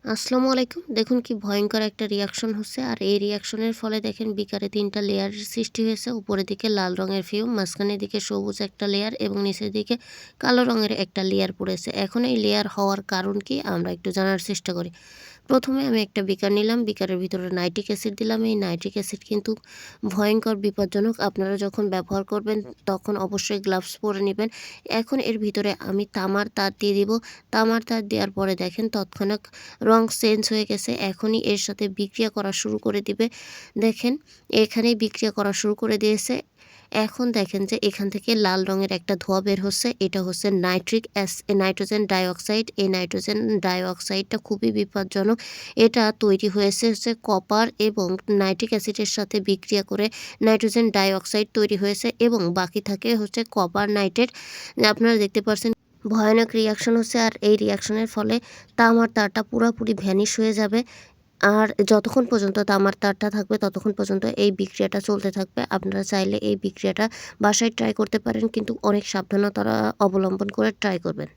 আসসালামু আলাইকুম। দেখুন কি ভয়ংকর একটা রিয়াকশন হচ্ছে। আর এই রিয়াকশনের ফলে দেখেন বিকারে ৩ টা লেয়ারের সৃষ্টি হয়েছে। উপরের দিকে লাল রঙের ফিউম, মাঝখানের দিকে সবুজ একটা লেয়ার এবং নিচের দিকে কালো রঙের একটা লেয়ার পড়েছে। এখন এই লেয়ার হওয়ার কারণ কি আমরা একটু জানার চেষ্টা করি। প্রথমে আমি একটা বিকার নিলাম, বিকারের ভিতরে নাইট্রিক অ্যাসিড দিলাম। এই নাইট্রিক অ্যাসিড কিন্তু ভয়ংকর বিপজ্জনক। আপনারা যখন ব্যবহার করবেন তখন অবশ্যই গ্লাভস পরে নেবেন। এখন এর ভিতরে আমি তামার তার দিয়ে দিব। তামার তার দেওয়ার পরে দেখেন তৎক্ষণাৎ রং চেঞ্জ হয়ে গেছে। এখনই এর সাথে বিক্রিয়া করা শুরু করে দিবে। দেখেন এখানেই বিক্রিয়া করা শুরু করে দিয়েছে। এখন দেখেন যে এখান থেকে লাল রঙের একটা ধোঁয়া বের হচ্ছে। এটা হচ্ছে নাইট্রোজেন ডাইঅক্সাইড। এই নাইট্রোজেন ডাইঅক্সাইডটা খুবই বিপজ্জনক। এটা তৈরি হচ্ছে কপার এবং নাইট্রিক অ্যাসিডের সাথে বিক্রিয়া করে নাইট্রোজেন ডাইঅক্সাইড তৈরি হয়েছে এবং বাকি থাকে হচ্ছে কপার নাইট্রেট। আপনারা দেখতে পাচ্ছেন ভয়ানক রিয়াকশন হচ্ছে। আর এই রিয়াকশনের ফলে তামার তারটা পুরোপুরি ভ্যানিশ হয়ে যাবে। আর যতক্ষণ পর্যন্ত তামার তারটা থাকবে ততক্ষণ পর্যন্ত এই বিক্রিয়াটা চলতে থাকবে। আপনারা চাইলে এই বিক্রিয়াটা বাসায় ট্রাই করতে পারেন, কিন্তু অনেক সাবধানতা অবলম্বন করে ট্রাই করবেন।